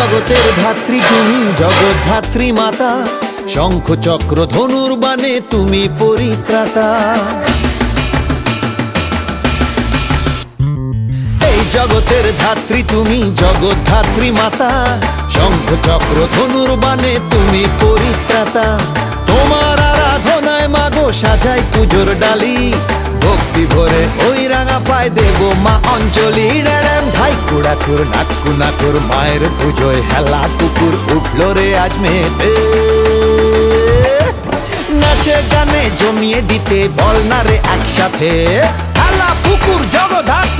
জগতের ধাত্রী তুমি, জগদ্ধাত্রী মাতা। শঙ্খ চক্র ধনুর বাণে তুমি পরিত্রাতা। এই জগতের ধাত্রী তুমি, জগদ্ধাত্রী মাতা। শঙ্খ চক্র ধনুর বাণে তুমি পরিত্রাতা। তোমার আরাধনায় মাগো সাজাই পুজোর ডালি। ভক্তি ভরে ওই রাঙা পায় দেব মা অঞ্জলি। ড্যাম ঢাই কুড়াকুর নাক্কু নাকুর, মায়ের পুজোয় হেলা কুকুর উঠলো রে আজ মেতে। নাচে গানে জমিয়ে দিতে বল না রে একসাথে। হেলা পুকুর জগদ্ধাত্রী